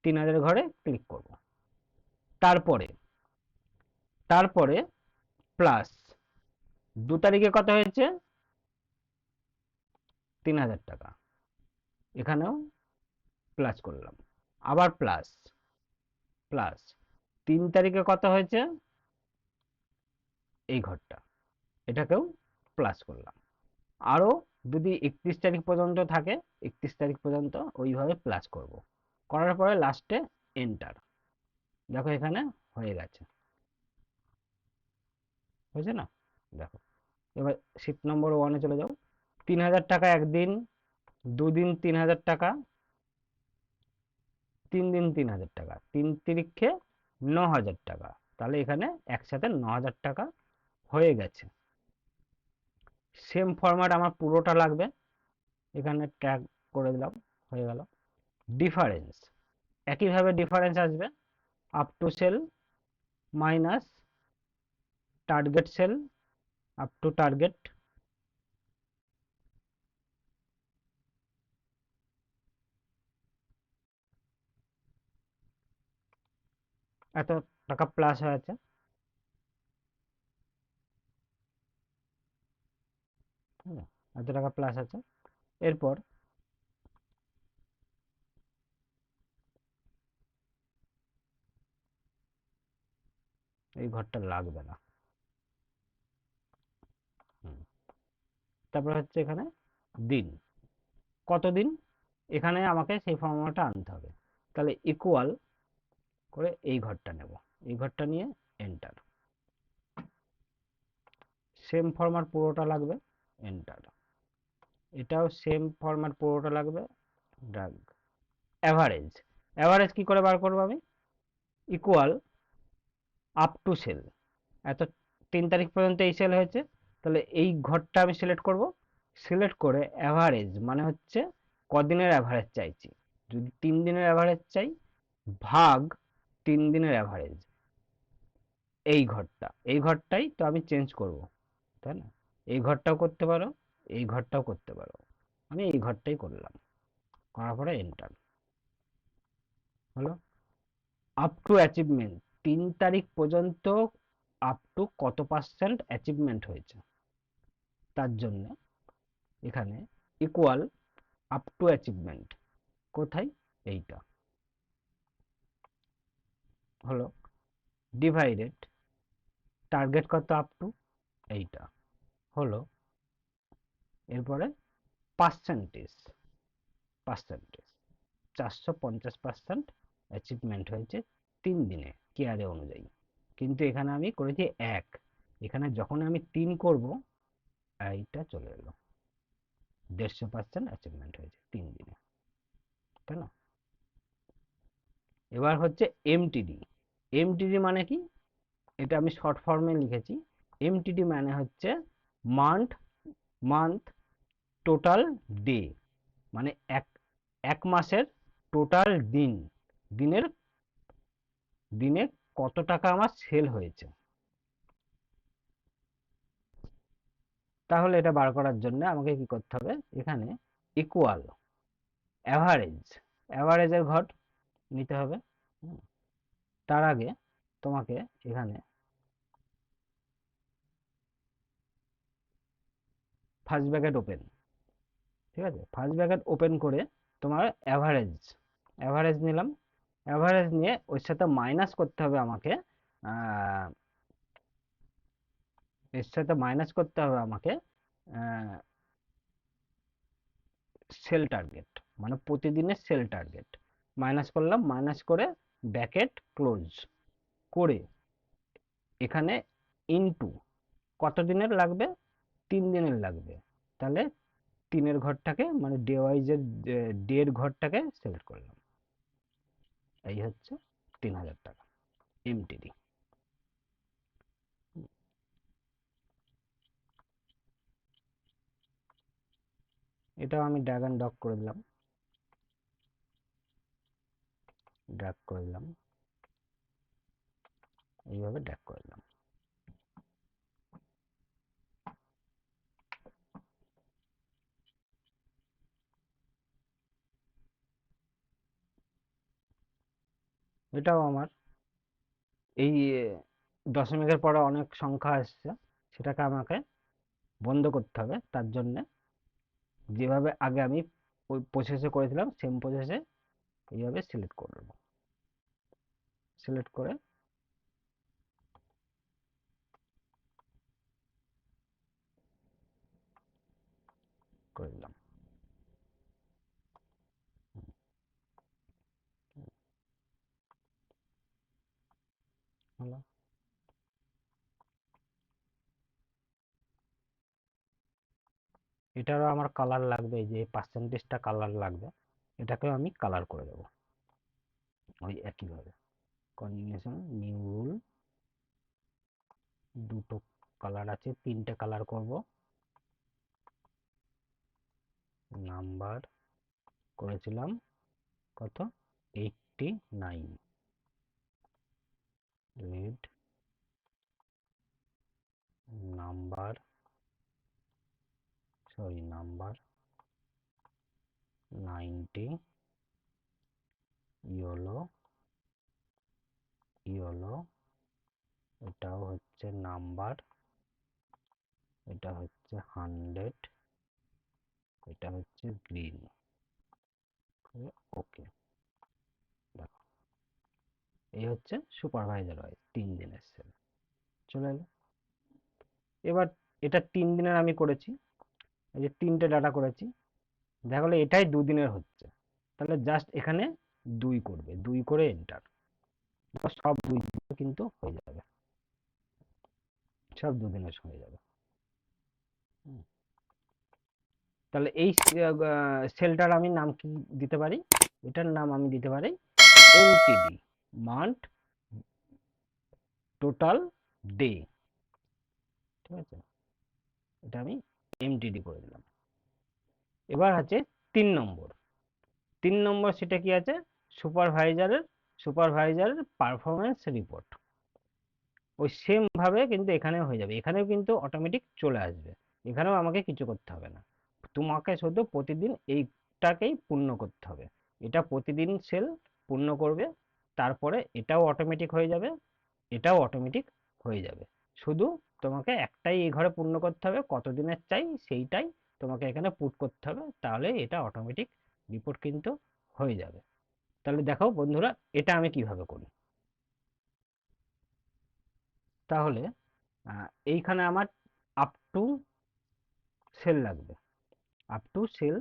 3000 ঘরে ক্লিক করব। তারপরে তারপরে প্লাস 2 তারিখে কত হয়েছে, 3000 টাকা, এখানেও প্লাস করলাম, আবার প্লাস, প্লাস 3 তারিখে কত হয়েছে, এই ঘরটা, এটাকেও প্লাস করলাম। আরও যদি 31 তারিখ পর্যন্ত থাকে, 31 তারিখ পর্যন্ত ওইভাবে প্লাস করব, করার পরে লাস্টে এন্টার, দেখো এখানে হয়ে গেছে। হয়েছে না? দেখো, এবার শিফট নম্বর 1-এ চলে যাও। 3000 টাকা একদিন, দুদিন 3000 টাকা, 3 দিন 3000 টাকা, 3 তিরিক্ষে 9000 টাকা। তাহলে এখানে একসাথে 9000 টাকা হয়ে গেছে। সেম ফরম্যাট আমার পুরোটা লাগবে, এখানে ট্যাগ করে দিলাম, হয়ে গেল। ডিফারেন্স, একইভাবে ডিফারেন্স আসবে, up to sale minus target sale up to target, এত টাকা প্লাস হয়েছে। এত টাকা প্লাস আছে। এরপর এই ঘরটা লাগবে না। তারপর হচ্ছে এখানে দিন, কতদিন, এখানে আমাকে সেই ফর্মুলাটা আনতে হবে। তাহলে ইকুয়াল করে এই ঘরটা নেব, এই ঘরটা নিয়ে এন্টার। সেম ফরম্যাট পুরোটা লাগবে, এন্টার। এটাও সেম ফরম্যাট পুরোটা লাগবে, ড্রাগ। অ্যাভারেজ, অ্যাভারেজ কি করে বার করবো আমি? ইকুয়াল আপ টু সেল, এত 3 তারিখ পর্যন্ত এই সেল হয়েছে, তাহলে এই ঘরটা আমি সিলেক্ট করব। সিলেক্ট করে অ্যাভারেজ মানে হচ্ছে কদিনের অ্যাভারেজ চাইছি, যদি 3 দিনের অ্যাভারেজ চাই ভাগ 3 দিনের অ্যাভারেজ, এই ঘরটা, এই ঘরটাই তো আমি চেঞ্জ করব, তাই না? এই ঘরটাও করতে পারো, এই ঘরটাও করতে পারো, আমি এই ঘরটাই করলাম, করার পরে এন্টার। হলো। আপ টু অ্যাচিভমেন্ট, 3 তারিখ পর্যন্ত আপ টু কত পার্সেন্ট অ্যাচিভমেন্ট হয়েছে, তার জন্য এখানে ইকুয়াল আপ টু অ্যাচিভমেন্ট, কোথায়, এইটা হলো, ডিভাইডেড টার্গেট কত আপ টু, এইটা হলো। এরপরে পার্সেন্টেজ, পার্সেন্টেজ 450% অ্যাচিভমেন্ট হয়েছে 3 দিনে কেয়ারে অনুযায়ী, কিন্তু এখানে আমি করেছি 1, এখানে যখন আমি 3 করব এইটা চলে এলো, 150% অ্যাচিভমেন্ট হয়েছে 3 দিনে, তাই না? এবার হচ্ছে এমটিডি। এমটিডি মানে কি, এটা আমি শর্ট ফর্মে লিখেছি। এমটিডি মানে হচ্ছে মান্থ, মান্থ টোটাল ডে, মানে এক এক মাসের টোটাল দিন, দিনের দিনে কত টাকা আমার সেল হয়েছে। তাহলে এটা বার করার জন্য আমাকে কি করতে হবে, এখানে ইকুয়াল অ্যাভারেজ, অ্যাভারেজের ঘর নিতে হবে। তার আগে তোমাকে এখানে ফার্স্ট ব্র্যাকেট ওপেন, ঠিক আছে, ফার্স্ট ব্র্যাকেট ওপেন করে তোমার অ্যাভারেজ, অ্যাভারেজ নিলাম। অ্যাভারেজ নিয়ে ওর সাথে মাইনাস করতে হবে আমাকে, এর সাথে মাইনাস করতে হবে আমাকে সেল টার্গেট, মানে প্রতিদিনের সেল টার্গেট মাইনাস করলাম, মাইনাস করে ব্র্যাকেট ক্লোজ করে এখানে ইনটু কত দিনের লাগবে, 3 দিনের লাগবে, তাহলে 3-এর ঘরটাকে মানে ডে ওয়াইজের ডের ঘরটাকে সিলেক্ট করলাম। এই হচ্ছে 3000 টাকা এমটিডি। এটাও আমি ড্র্যাগ অ্যান্ড ড্রপ করে দিলাম, ড্র্যাগ করে দিলাম, এইভাবে ড্র্যাগ করে দিলাম। এটাও আমার এই দশমিকের পরে অনেক সংখ্যা আসছে, সেটাকে আমাকে বন্ধ করতে হবে, তার জন্য যেভাবে আগে আমি ওই প্রসেসে করেছিলাম সেম প্রসেসে এইভাবে সিলেক্ট করে নেব, সিলেক্ট করে করে দিলাম। হলো। এটারও আমার কালার লাগবে, এই যে পার্সেন্টেজটা কালার লাগবে, এটাকেও আমি কালার করে দেবো ওই একইভাবে। কন্টিনিউশন নিউ রুল, দুটো কালার আছে, তিনটে কালার করব। নাম্বার করেছিলাম কত, 89। Red number, number 90, yellow, yellow, এটাও হচ্ছে নাম্বার, এটা হচ্ছে 100, এটা হচ্ছে গ্রিন। ওকে, দেখো এই হচ্ছে সুপারভাইজার ওয়াইজ 3 দিনের সেল চলে এলো। এবার এটা 3 দিনের আমি করেছি, এই যে 3টে ডাটা করেছি, দেখা গেলো এটাই 2 দিনের হচ্ছে, তাহলে জাস্ট এখানে 2 করবে, 2 করে এন্টার, সব 2 কিন্তু হয়ে যাবে, সব 2 দিনের হয়ে যাবে। তাহলে এই সেলটার আমি নাম কি দিতে পারি, এটার নাম আমি দিতে পারি এমটিডি, মান্থ টোটাল ডে, ঠিক আছে, এটা আমি এমটিডি করে দিলাম। এবার আছে 3 নম্বর, 3 নম্বর সেটা কি আছে, সুপারভাইজারের, সুপারভাইজারের পারফরমেন্স রিপোর্ট। ওই সেম ভাবে কিন্তু এখানেও হয়ে যাবে, এখানেও কিন্তু অটোমেটিক চলে আসবে, এখানেও আমাকে কিছু করতে হবে না, তোমাকে শুধু প্রতিদিন এইটাকেই পূর্ণ করতে হবে, এটা প্রতিদিন সেল পূর্ণ করবে, তারপরে এটাও অটোমেটিক হয়ে যাবে, এটাও অটোমেটিক হয়ে যাবে, শুধু তোমাকে একটাই এই ঘরে পূর্ণ করতে হবে, কতদিনের চাই সেইটাই তোমাকে এখানে পুট করতে হবে, তাহলে এটা অটোমেটিক রিপোর্ট কিন্তু হয়ে যাবে। তাহলে দেখো বন্ধুরা, এটা আমি কিভাবে করি। তাহলে এইখানে আমার আপ টু সেল লাগবে, আপ টু সেল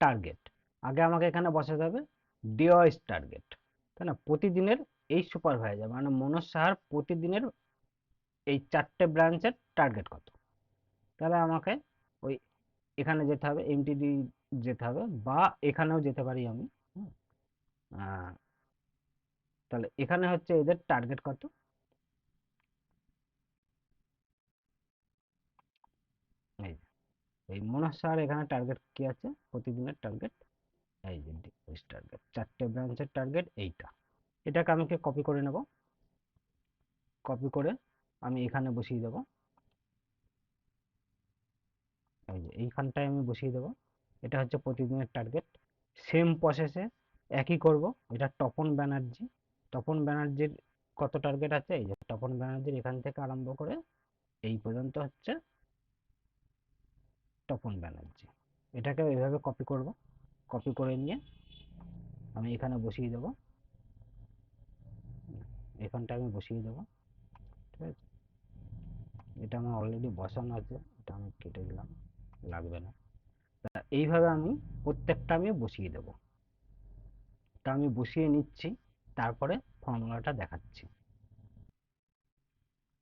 টার্গেট, আগে আমাকে এখানে বসাতে হবে ডে ওয়াইজ টার্গেট, তাই না, প্রতিদিনের এই সুপারভাইজার মানে মনোজ সাহার প্রতিদিনের এই 4টে ব্রাঞ্চের টার্গেট কত, তাহলে আমাকে ওই এখানে যেতে হবে, এমটিডি যেতে হবে, বা এখানেও যেতে পারি আমি। তাহলে এখানে হচ্ছে এদের টার্গেট কত, এই এই মনোজ সাহার এখানে টার্গেট কি আছে, প্রতিদিনের টার্গেট, এই যে টার্গেট 4টে ব্রাঞ্চের টার্গেট এইটা, এটাকে আমি কপি করে নেব, কপি করে আমি এখানে বসিয়ে দেব, এই যে এইখানটায় আমি বসিয়ে দেব, এটা হচ্ছে প্রতিদিনের টার্গেট। সেম প্রসেসে একই করব, এটা তপন ব্যানার্জি, তপন ব্যানার্জির কত টার্গেট আছে, এই যে তপন ব্যানার্জির এখান থেকে আরম্ভ করে এই পর্যন্ত হচ্ছে তপন ব্যানার্জি, এটাকে এইভাবে কপি করব, কপি করে নিয়ে আমি এখানে বসিয়ে দেব, এখানটা আমি বসিয়ে দেব, ঠিক আছে, এটা আমার অলরেডি বসানো আছে, এটা আমি কেটে দিলাম, লাগবে না। এইভাবে আমি প্রত্যেকটা আমি বসিয়ে দেব, তা আমি বসিয়ে নিচ্ছি, তারপরে ফর্মুলাটা দেখাচ্ছি।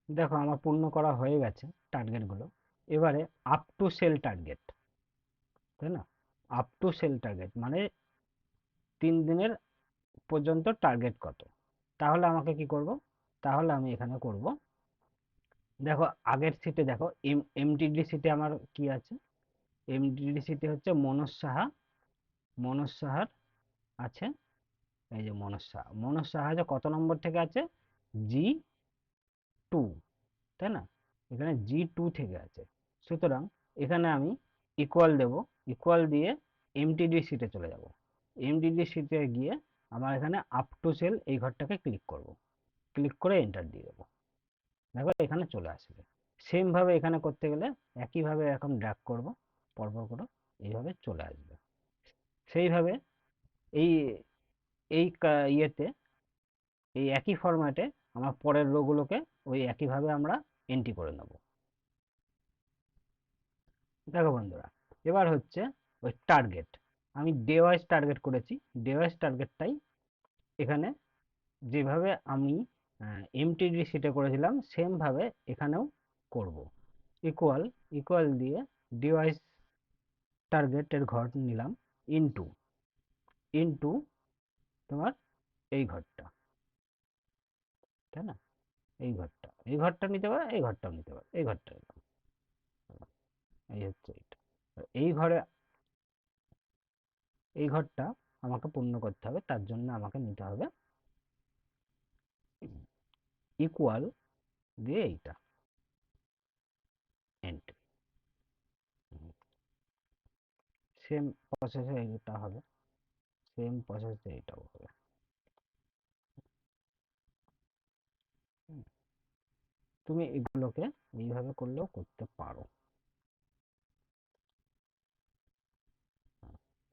দেখো আমার পূর্ণ করা হয়ে গেছে টার্গেটগুলো, এবারে আপ টু সেল টার্গেট, তাই না, আপ টু সেল টার্গেট মানে 3 দিনের পর্যন্ত টার্গেট কত, তাহলে আমাকে কি করব, তাহলে আমি এখানে করব, দেখো আগের সিটে দেখো এমটিডি সিটে আমার কি আছে, এমটিডি সিটে হচ্ছে মনোজ সাহা, মনোজ সাহার আছে, এই যে মনোজ সাহা, মনোজ সাহা যে কত নম্বর থেকে আছে, G2, তাই না, এখানে G2 থেকে আছে, সুতরাং এখানে আমি ইকুয়াল দেব, ইকুয়াল দিয়ে এমটিডি সিটে চলে যাব, এমটিডি সিটে গিয়ে আমার এখানে আপ টু সেল এই ঘরটাকে ক্লিক করব, ক্লিক করে এন্টার দিয়ে দেবো, দেখো এখানে চলে আসবে। সেম ভাবে এখানে করতে গেলে একইভাবে এখন ড্র্যাগ করব, পরপর করে এইভাবে চলে আসবে, সেইভাবে এই এই ইয়েতে, এই একই ফরম্যাটে আমার পরের রোগুলোকে ওই একইভাবে আমরা এন্ট্রি করে নেব। দেখো বন্ধুরা, এবার হচ্ছে ওই টার্গেট, আমি ডে ওয়াইজ টার্গেট করেছি, ডে ওয়াইজ টার্গেটটাই এখানে যেভাবে আমি এমটিডি সিটে করেছিলাম সেম ভাবে এখানেও করব, ইকুয়াল, ইকুয়াল দিয়ে ডে ওয়াইজ টার্গেটের ঘর নিলাম, ইনটু ইনটু তোমার এই ঘরটা, তাই না? এই ঘরটা নিতে পারো, এই ঘরটাও নিতে পারো, এই ঘরটা নিলাম। এই হচ্ছে এইটা। এই ঘরে, এই ঘরটা আমাকে পূর্ণ করতে হবে, তার জন্য আমাকে নিতে হবে ইকুয়াল দিয়ে এইটা এন্ট্রি। সেম প্রসেসে এইটা হবে, সেম প্রসেসে এইটাও হবে। তুমি এগুলোকে এইভাবে করলেও করতে পারো।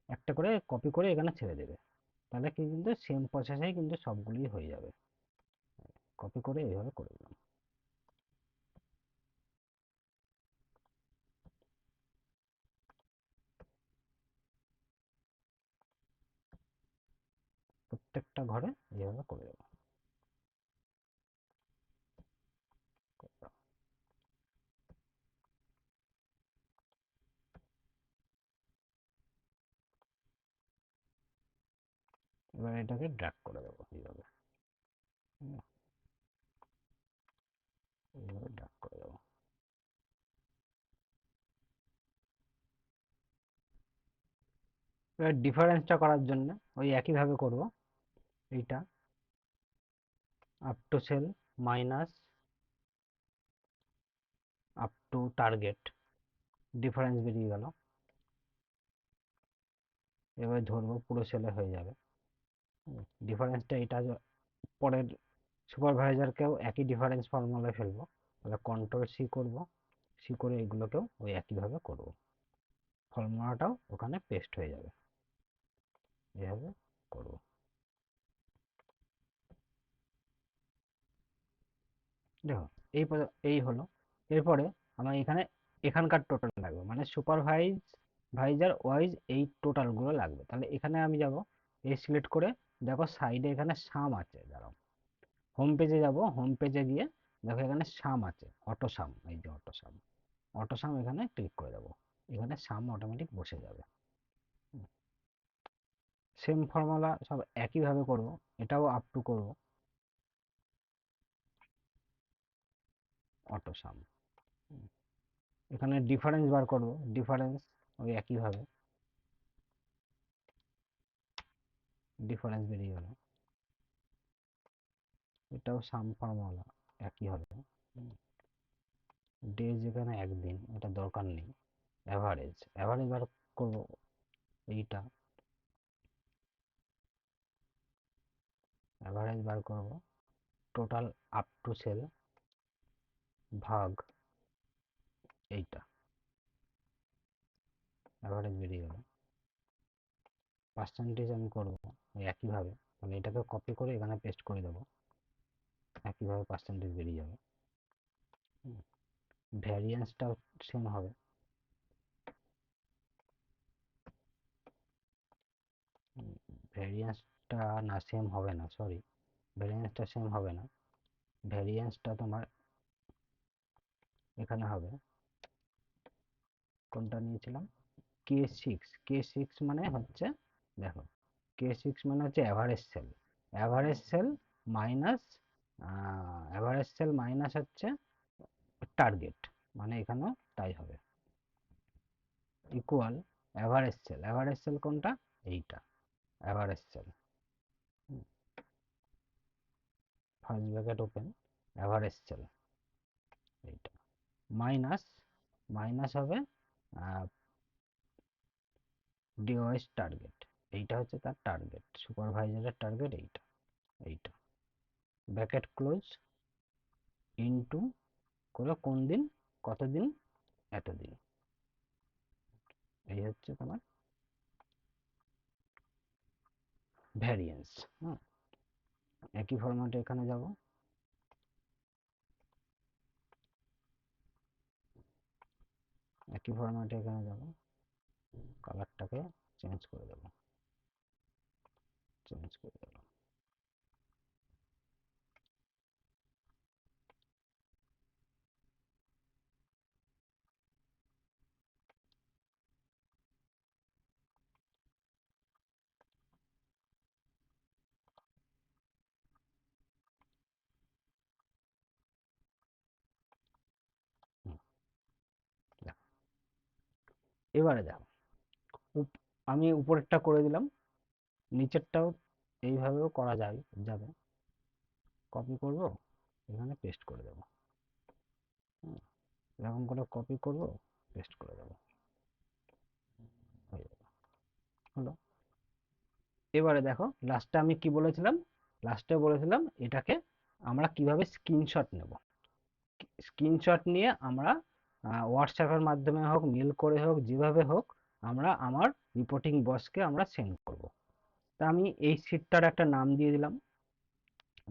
একটা করে কপি করে এখানে ছেড়ে দেবে, তাহলে কি কিন্তু সেম প্রসেসেই কিন্তু সবগুলোই হয়ে যাবে। কপি করে এইভাবে করে দিলাম। প্রত্যেকটা ঘরে এইভাবে করে দেবো। এবার এটাকে ড্র্যাগ করে দেবো এইভাবে, এইভাবে ড্র্যাগ করে দেবো। এবার ডিফারেন্সটা করার জন্য ওই একইভাবে করব। এইটা up to sale minus up to target, difference বেরিয়ে গেল। এবার ধরবো পুরো সেলে হয়ে যাবে। ডিফারেন্সটা এটা পরের সুপারভাইজারকেও একই ডিফারেন্স ফর্মুলায় ফেলবো, তাহলে কন্ট্রোল সি করব, সি করে এগুলোকেও ওই একইভাবে করব, ফর্মুলাটাও ওখানে পেস্ট হয়ে যাবে। এভাবে করব। দেখো এই এই হলো। এরপরে আমার এখানে এখানকার টোটাল লাগবে, মানে ভাইজার ওয়াইজ এই টোটালগুলো লাগবে। তাহলে এখানে আমি যাব, এই সিলেক্ট করে দেখো সাইডে এখানে সাম আছে, দাঁড়াও হোম পেজে যাব, হোম পেজে গিয়ে দেখো এখানে সাম আছে, অটো সাম, এই যে অটো সাম, অটো সাম এখানে ক্লিক করে দেবো, এখানে সাম অটোমেটিক বসে যাবে। সেম ফর্মুলা সব একইভাবে করব, এটাও আপ টু করব অটো সাম। এখানে ডিফারেন্স বার করব, ডিফারেন্স ওই একইভাবে, ডিফারেন্স বেরিয়ে গেল, এটাও সাম ফর্মুলা একই হবে। ডেজ এখানে একদিন, এটা দরকার নেই। অ্যাভারেজ, অ্যাভারেজ বার করব এইটা, অ্যাভারেজ বার করব টোটাল আপ টু সেল ভাগ এইটা, অ্যাভারেজ বেরিয়ে গেল। পার্সেন্টেজ আমি করব ওই একইভাবে, তাহলে এটাকে কপি করে এখানে পেস্ট করে দেবো, একইভাবে পার্সেন্টেজ বেরিয়ে যাবে। ভ্যারিয়েন্সটাও সেম হবে, ভ্যারিয়েন্সটা না সেম হবে না, সরি, ভ্যারিয়েন্সটা সেম হবে না, ভ্যারিয়েন্সটা তোমার এখানে হবে, কোনটা নিয়েছিলাম, কে সিক্স মানে হচ্ছে, দেখো কে সিক্স মানে হচ্ছে average sale, average sale minus, average sale minus হচ্ছে টার্গেট, মানে এখানেও তাই হবে, equal average sale, average sale কোনটা, এইটা average sale, first bracket open, average sale এইটা, মাইনাস, মাইনাস হবে ডিওয়াইস টার্গেট, এইটা হচ্ছে তার টার্গেট, সুপারভাইজারের টার্গেট এইটা, এইটা ব্র্যাকেট ক্লোজ, ইনটু করে কোন দিন, কতদিন, এতদিন, এই হচ্ছে তোমার ভ্যারিয়েন্স। হ্যাঁ, একই ফরম্যাটে এখানে যাব, একই ফরম্যাটে এখানে যাব, কালারটাকে চেঞ্জ করে দেবো, চেঞ্জ করে দেবো। এবারে দেখো আমি উপরেরটা করে দিলাম, নিচেরটাও এইভাবেও করা যাবে। কপি করব, এখানে পেস্ট করে দেবো। এরকম করে কপি করব, পেস্ট করে দেবো, হয়ে যাবে, হলো। এবারে দেখো লাস্টে আমি কি বলেছিলাম, লাস্টে বলেছিলাম এটাকে আমরা কিভাবে স্ক্রিনশট নেব। স্ক্রিনশট নিয়ে আমরা হোয়াটসঅ্যাপের মাধ্যমে হোক, মেল করে হোক, যেভাবে হোক আমরা আমার রিপোর্টিং বসকে আমরা সেন্ড করব। তা আমি এই শিটটার একটা নাম দিয়ে দিলাম,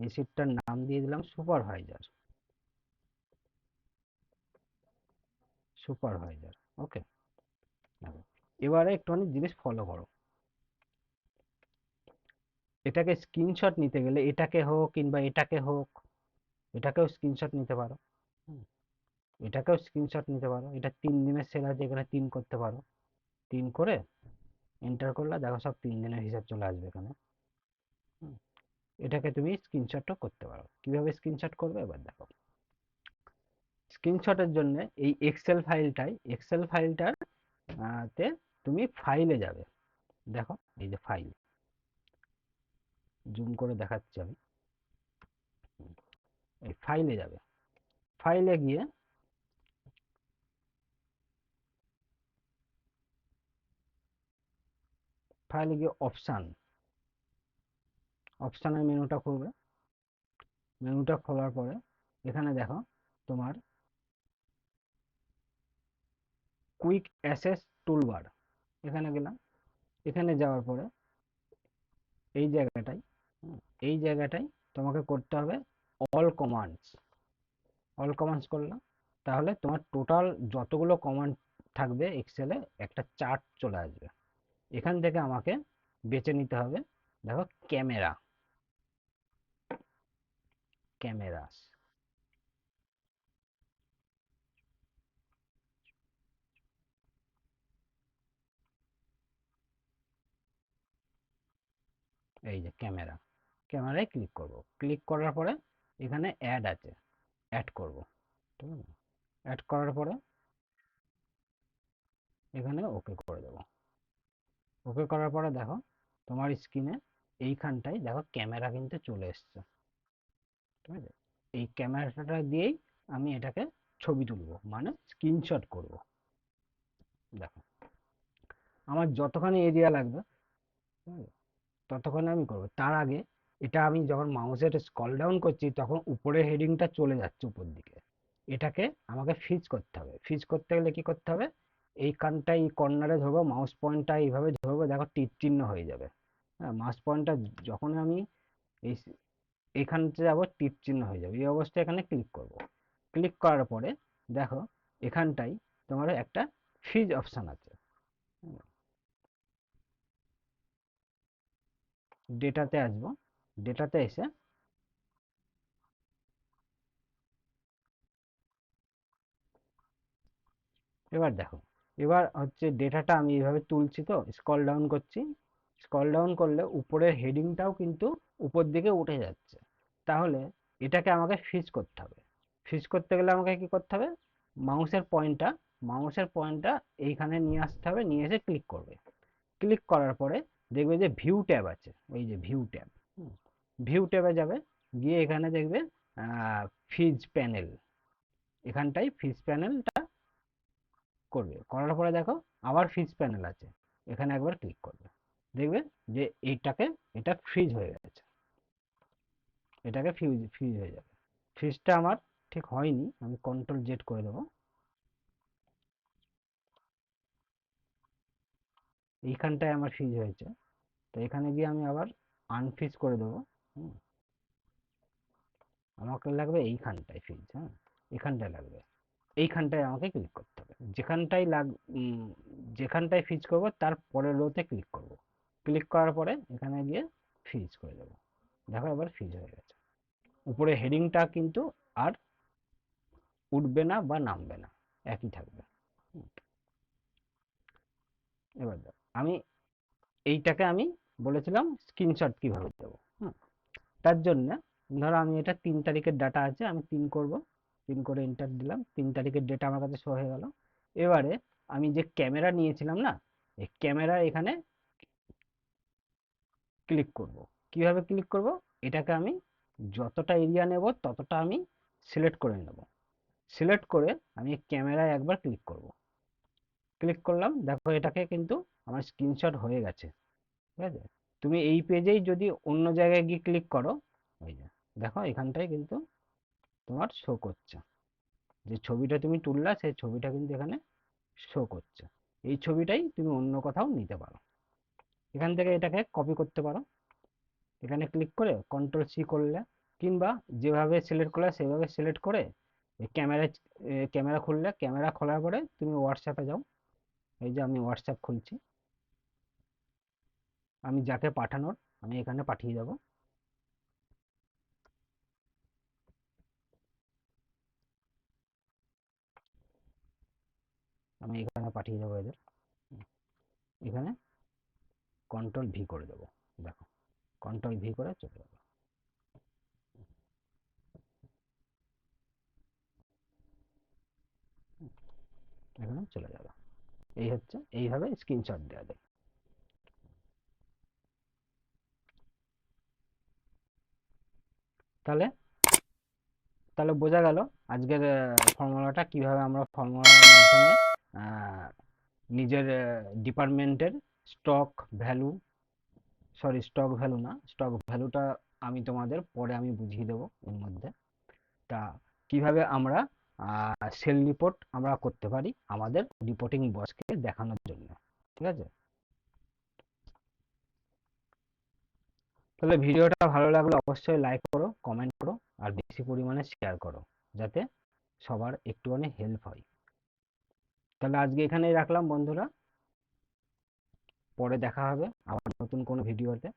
এই শিটটার নাম দিয়ে দিলাম সুপারভাইজার। সুপারভাইজার, ওকে। এবারে একটুখানি জিনিস ফলো করো। এটাকে স্ক্রিনশট নিতে গেলে এটাকে হোক কিংবা এটাকে হোক, এটাকেও স্ক্রিনশট নিতে পারো। এটাকেও স্ক্রিনশট নিতে পারো। এটা 3 দিনের সেল আছে, এখানে 3 করতে পারো। 3 করে এন্টার করলে দেখো সব 3 দিনের হিসাব চলে আসবে এখানে। এটাকে তুমি স্ক্রিনশটও করতে পারো। কিভাবে স্ক্রিনশট করবে এবার দেখো। স্ক্রিনশটের জন্য এই এক্সেল ফাইলটার তে তুমি ফাইলে যাবে। দেখো এই যে ফাইল, জুম করে দেখাচ্ছি আমি। এই ফাইলে যাবে, ফাইলে গিয়ে অপশানের মেনুটা খুলবে। মেনুটা খোলার পরে এখানে দেখো তোমার কুইক অ্যাসেস টুলবার, এখানে গেলাম। এখানে যাওয়ার পরে এই জায়গাটাই, এই জায়গাটাই তোমাকে করতে হবে অল কমান্ডস। অল কমান্ডস করলাম, তাহলে তোমার টোটাল যতগুলো কমান্ড থাকবে এক্সেলে একটা চার্ট চলে আসবে। এখান থেকে আমাকে বেছে নিতে হবে, দেখো ক্যামেরা, ক্যামেরাস, এই যে ক্যামেরা, ক্যামেরায় ক্লিক করব। ক্লিক করার পরে এখানে অ্যাড আছে, অ্যাড করব। ঠিক আছে, অ্যাড করার পরে এখানে ওকে করে দেবো। ওকে করার পরে দেখো তোমার স্ক্রিনে এইখানটায় দেখো ক্যামেরা কিন্তু চলে এসছে। ঠিক আছে, এই ক্যামেরাটা দিয়েই আমি এটাকে ছবি তুলবো, মানে স্ক্রিনশট করব। দেখো আমার যতখানি এরিয়া লাগবে, ঠিক আছে, ততক্ষণে আমি করবো। তার আগে এটা আমি যখন মাউসের স্ক্রল ডাউন করছি তখন উপরে হেডিংটা চলে যাচ্ছে উপর দিকে। এটাকে আমাকে ফ্রিজ করতে হবে। ফ্রিজ করতে গেলে কি করতে হবে, এইখানটায় কর্নারে ধরবো, মাউস পয়েন্টটা এইভাবে ধরবো, দেখো তীর চিহ্ন হয়ে যাবে। হ্যাঁ, মাউস পয়েন্টটা যখন আমি এই এখানটা যাবো তীর চিহ্ন হয়ে যাবে। এই অবস্থায় এখানে ক্লিক করব। ক্লিক করার পরে দেখো এখানটাই তোমার একটা ফ্রিজ অপশন আছে। ডেটাতে আসবো, ডেটাতে এসে এবার দেখো, এবার হচ্ছে ডেটাটা আমি এইভাবে তুলছি, তো স্ক্রল ডাউন করছি। স্ক্রল ডাউন করলে উপরের হেডিংটাও কিন্তু উপর দিকে উঠে যাচ্ছে। তাহলে এটাকে আমাকে ফ্রিজ করতে হবে। ফ্রিজ করতে গেলে আমাকে কি করতে হবে, মাউসের পয়েন্টটা মাউসের পয়েন্টটা এইখানে নিয়ে আসতে হবে, নিয়ে এসে ক্লিক করবে। ক্লিক করার পরে দেখবে যে ভিউ ট্যাব আছে, এই যে ভিউ ট্যাব, ভিউ ট্যাবে যাবে, গিয়ে এখানে দেখবে ফ্রিজ প্যানেল, এখানটায় ফ্রিজ প্যানেলটা করবে। করার পরে দেখো আবার ফ্রিজ প্যানেল আছে, এখানে একবার ক্লিক করবে, দেখবে যে এটা ফ্রিজ হয়ে গেছে। এটাকে ফ্রিজ হয়ে যাবে। ফ্রিজটা আমার ঠিক হয়নি, আমি কন্ট্রোল জেড করে দেবো। এইখানটায় আমার ফ্রিজ হয়েছে, তো এখানে গিয়ে আমি আবার আনফ্রিজ করে দেবো। আমাকে লাগবে এইখানটায় ফ্রিজ, হ্যাঁ, এখানটায় লাগবে। এইখানটায় আমাকে ক্লিক করতে হবে। যেখানটায় ফ্রিজ করবো তার পরের রোতে ক্লিক করব। ক্লিক করার পরে এখানে গিয়ে ফ্রিজ করে দেবো। দেখো এবার ফ্রিজ হয়ে গেছে। উপরে হেডিংটা কিন্তু আর উঠবে না বা নামবে না, একই থাকবে। এবার দেখো আমি এইটাকে আমি বলেছিলাম স্ক্রিনশট কিভাবে দেবো। তার জন্য ধরো আমি এটা 3 তারিখের ডাটা আছে, আমি 3 করব। 3 করে এন্টার দিলাম, 3 তারিখের ডেটা আমার কাছে শো হয়ে গেল। এবারে আমি যে ক্যামেরা নিয়েছিলাম না, এই ক্যামেরা এখানে ক্লিক করব। কিভাবে ক্লিক করব? এটাকে আমি যতটা এরিয়া নেব ততটা আমি সিলেক্ট করে নেব। সিলেক্ট করে আমি ক্যামেরায় একবার ক্লিক করব। ক্লিক করলাম, দেখো এটাকে কিন্তু আমার স্ক্রিনশট হয়ে গেছে। ঠিক আছে? তুমি এই পেজেই যদি অন্য জায়গায় গিয়ে ক্লিক করো, ওই যে দেখো এখানটায় কিন্তু তোমার শো করছে, যে ছবিটা তুমি তুললা সেই ছবিটা কিন্তু এখানে শো করছে। এই ছবিটাই তুমি অন্য কোথাও নিতে পারো। এখান থেকে এটাকে কপি করতে পারো, এখানে ক্লিক করে কন্ট্রোল সি করলে, কিংবা যেভাবে সিলেক্ট করলে সেভাবে সিলেক্ট করে ক্যামেরা খুললে, ক্যামেরা খোলার পরে তুমি হোয়াটসঅ্যাপে যাও। এই যে আমি হোয়াটসঅ্যাপ খুলছি, আমি যাকে পাঠানোর আমি এখানে পাঠিয়ে দেবো। আমি এখানে পাঠিয়ে দেবো এদের, এখানে কন্ট্রোল ভি করে দেবো। দেখো কন্ট্রোল ভি করে চলে যাবে, এখানে চলে যাবে। এই হচ্ছে, এইভাবে স্ক্রিনশট দেওয়া যায়। তাহলে তাহলে বোঝা গেল আজকের ফর্মুলাটা, কিভাবে আমরা ফর্মুলার মাধ্যমে নিজের ডিপার্টমেন্টের stock value, sorry stock value না, স্টক ভ্যালুটা আমি তোমাদের পরে আমি বুঝিয়ে দেবো এর মধ্যে। তা কিভাবে আমরা সেল রিপোর্ট আমরা করতে পারি আমাদের রিপোর্টিং বসকে দেখানোর জন্য। ঠিক আছে? তাহলে ভিডিওটা ভালো লাগলে অবশ্যই লাইক করো, কমেন্ট করো, আর বেশি পরিমাণে শেয়ার করো, যাতে সবার একটুখানি হেল্প হয়। তাহলে আজকে এখানেই রাখলাম বন্ধুরা, পরে দেখা হবে আবার নতুন কোনো ভিডিওতে।